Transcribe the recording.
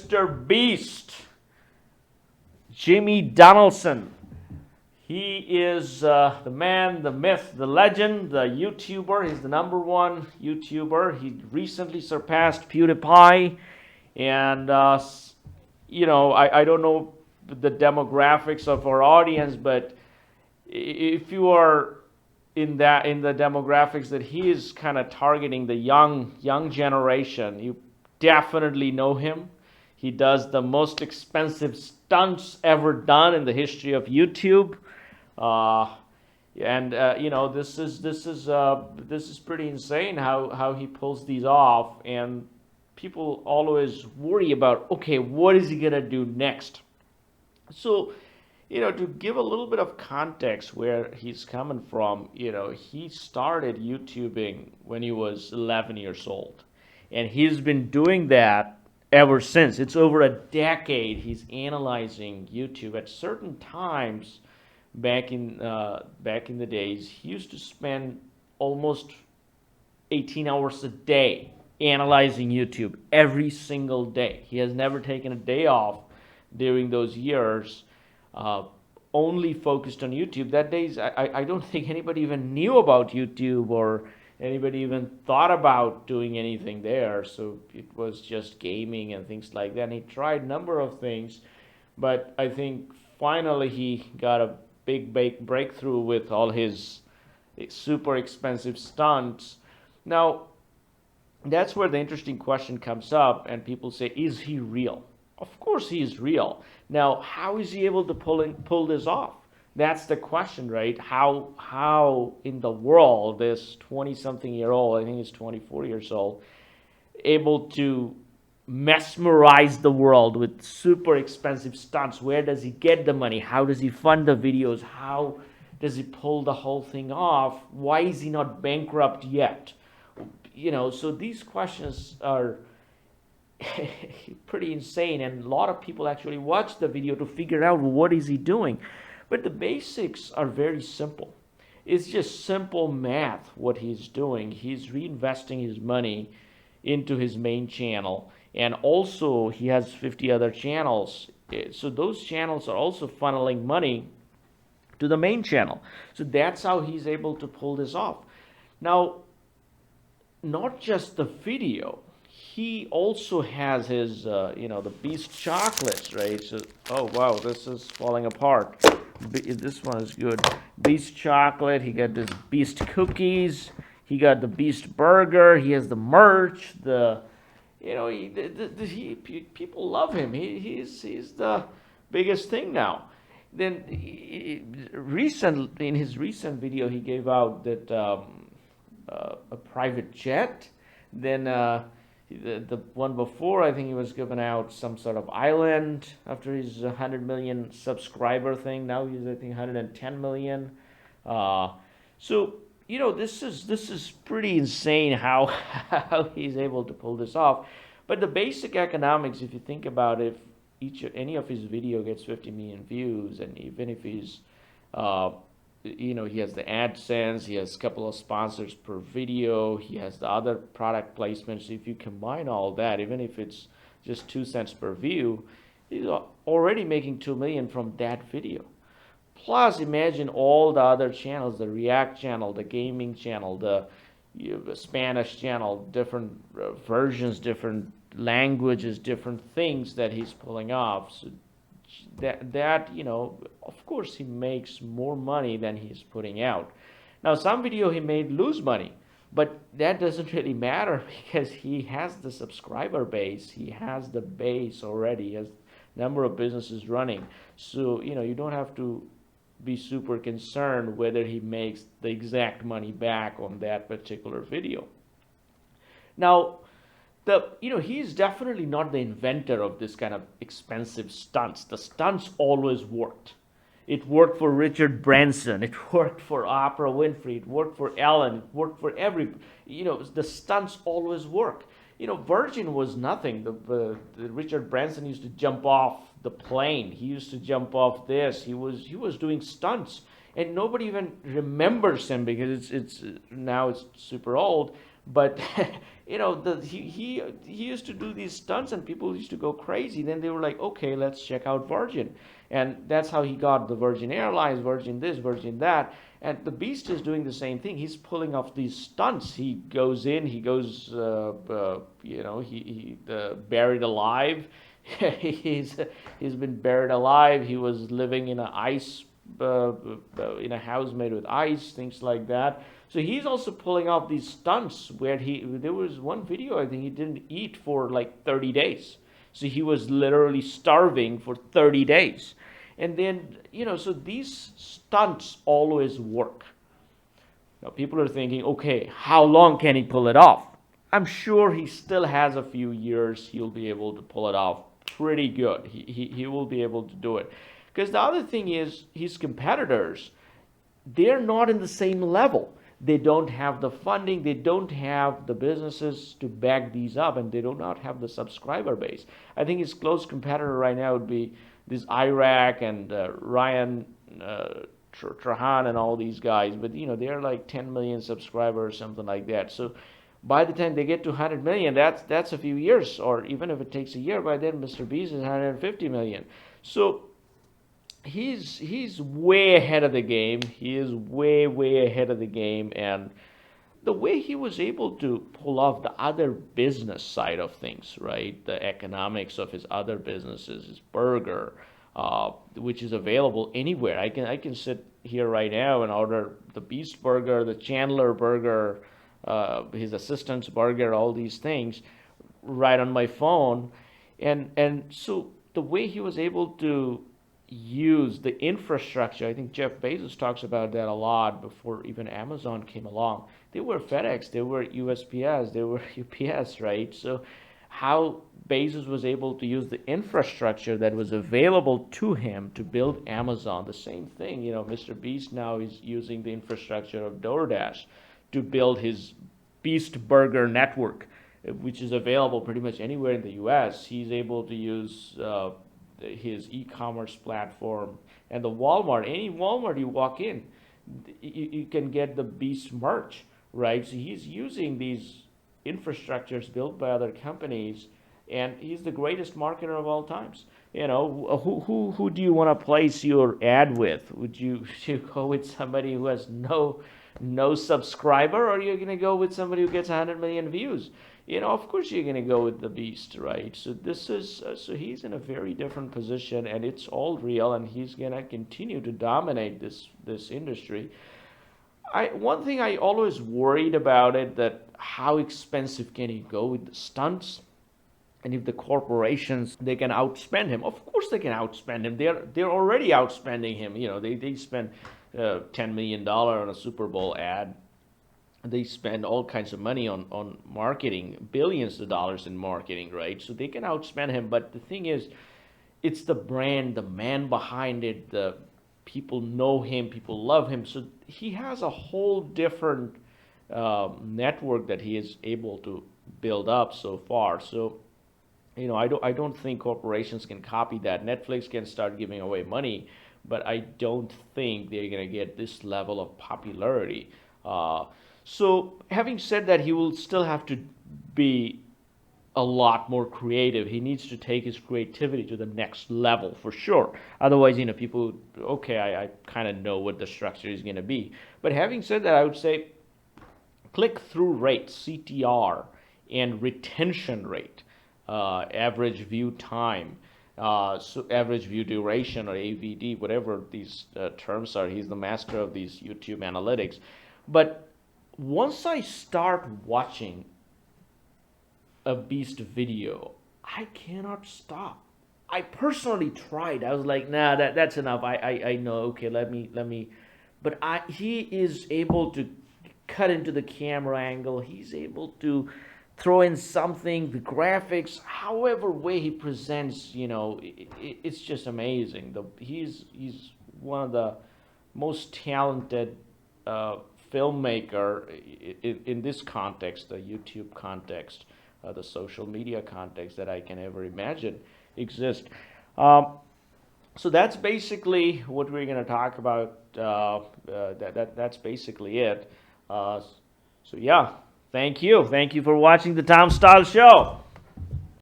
Mr. Beast, Jimmy Donaldson. He is the man, the myth, the legend, the YouTuber. He's the #1 YouTuber. He recently surpassed PewDiePie. And, I don't know the demographics of our audience, but if you are in the demographics that he is kind of targeting, the young generation, you definitely know him. He does the most expensive stunts ever done in the history of YouTube. This is pretty insane how he pulls these off, and people always worry about, okay, what is he gonna do next? So, to give a little bit of context where he's coming from, he started YouTubing when he was 11 years old, and he's been doing that ever since. It's over a decade. He's analyzing YouTube. At certain times, back in the days, he used to spend almost 18 hours a day analyzing YouTube every single day. He has never taken a day off during those years. Only focused on YouTube. That days, I don't think anybody even knew about YouTube or anybody even thought about doing anything there. So it was just gaming and things like that. And he tried a number of things, but I think finally he got a big breakthrough with all his super expensive stunts. Now, that's where the interesting question comes up, and people say, is he real? Of course he is real. Now, how is he able to pull this off? That's the question, right? How in the world this 20-something-year-old, I think he's 24 years old, able to mesmerize the world with super expensive stunts? Where does he get the money? How does he fund the videos? How does he pull the whole thing off? Why is he not bankrupt yet? So these questions are pretty insane, and a lot of people actually watch the video to figure out what is he doing. But the basics are very simple. It's just simple math what he's doing. He's reinvesting his money into his main channel, and also he has 50 other channels. So those channels are also funneling money to the main channel. So that's how he's able to pull this off. Now, not just the video, he also has his, the Beast chocolates, right? So, oh wow, this is falling apart. This one is good. Beast chocolate. He got this Beast cookies. He got the Beast burger. He has the merch. People love him. He's the biggest thing now. Then, in his recent video, he gave out that a private jet. Then the one before, I think he was giving out some sort of island after his 100 million subscriber thing. Now he's, I think, 110 million. This is pretty insane how he's able to pull this off. But the basic economics, if you think about it, if any of his video gets 50 million views, and even if he's he has the AdSense, he has a couple of sponsors per video, he has the other product placements. If you combine all that, even if it's just 2 cents per view, he's already making 2 million from that video. Plus, imagine all the other channels, the React channel, the gaming channel, the Spanish channel, different versions, different languages, different things that he's pulling off. So that of course he makes more money than he's putting out. Now, some video he made lose money, but that doesn't really matter because he has the subscriber base, he has the base already, he has number of businesses running. So you don't have to be super concerned whether he makes the exact money back on that particular video. Now, he's definitely not the inventor of this kind of expensive stunts. The stunts always worked. It worked for Richard Branson. It worked for Oprah Winfrey. It worked for Ellen. It worked for the stunts always work. Virgin was nothing. The Richard Branson used to jump off the plane. He used to jump off this. He was doing stunts, and nobody even remembers him because it's now super old. But he used to do these stunts, and people used to go crazy. Then they were like, okay, let's check out Virgin, and that's how he got the Virgin Airlines, Virgin this, Virgin that. And the Beast is doing the same thing. He's pulling off these stunts. He goes in, he goes, buried alive. he's he's been buried alive. He was living in a ice, in a house made with ice, things like that. So he's also pulling off these stunts where there was one video, I think he didn't eat for like 30 days. So he was literally starving for 30 days. And then, so these stunts always work. Now people are thinking, okay, how long can he pull it off? I'm sure he still has a few years. He'll be able to pull it off pretty good. He will be able to do it. Because the other thing is, his competitors, they're not in the same level. They don't have the funding, they don't have the businesses to back these up, and they do not have the subscriber base. I think his close competitor right now would be this Iraq and Ryan Trahan and all these guys, but they're like 10 million subscribers, something like that. So by the time they get to 100 million, that's a few years, or even if it takes a year, by then MrBeast is 150 million. So he's way ahead of the game. He is way ahead of the game, and the way he was able to pull off the other business side of things, right? The economics of his other businesses, his burger, which is available anywhere. I can sit here right now and order the Beast Burger, the Chandler Burger, his assistant's burger, all these things, right on my phone, and so the way he was able to use the infrastructure. I think Jeff Bezos talks about that a lot before even Amazon came along. They were FedEx, they were USPS, they were UPS, right? So how Bezos was able to use the infrastructure that was available to him to build Amazon. The same thing, MrBeast now is using the infrastructure of DoorDash to build his Beast Burger network, which is available pretty much anywhere in the US. He's able to use his e-commerce platform, and the Walmart, any Walmart you walk in, you can get the Beast merch, right? So he's using these infrastructures built by other companies, and he's the greatest marketer of all times. Who do you want to place your ad with? Would you go with somebody who has no subscriber, or are you going to go with somebody who gets 100 million views? Of course you're going to go with the Beast, right? So he's in a very different position, and it's all real, and he's going to continue to dominate this industry. One thing I always worried about it, that how expensive can he go with the stunts, and if the corporations, they can outspend him. Of course they can outspend him. They're already outspending him. They spend $10 million on a Super Bowl ad. They spend all kinds of money on marketing, billions of dollars in marketing, right? So they can outspend him. But the thing is, it's the brand, the man behind it, the people know him, people love him. So he has a whole different network that he is able to build up so far. So I don't think corporations can copy that. Netflix can start giving away money, but I don't think they're gonna get this level of popularity. So having said that, he will still have to be a lot more creative. He needs to take his creativity to the next level for sure. Otherwise, people, okay, I kind of know what the structure is going to be. But having said that, I would say click-through rate, CTR, and retention rate, average view time, so average view duration, or AVD, whatever these terms are. He's the master of these YouTube analytics. But once I start watching a Beast video, I cannot stop. I personally tried. I was like, nah, that's enough. I know. Okay, let me. But he is able to cut into the camera angle. He's able to throw in something, the graphics, however way he presents. It's just amazing. He's one of the most talented filmmaker in this context, the YouTube context, the social media context, that I can ever imagine exist. So that's basically what we're going to talk about. That's basically it. So yeah, Thank you. Thank you for watching the Tom Style Show.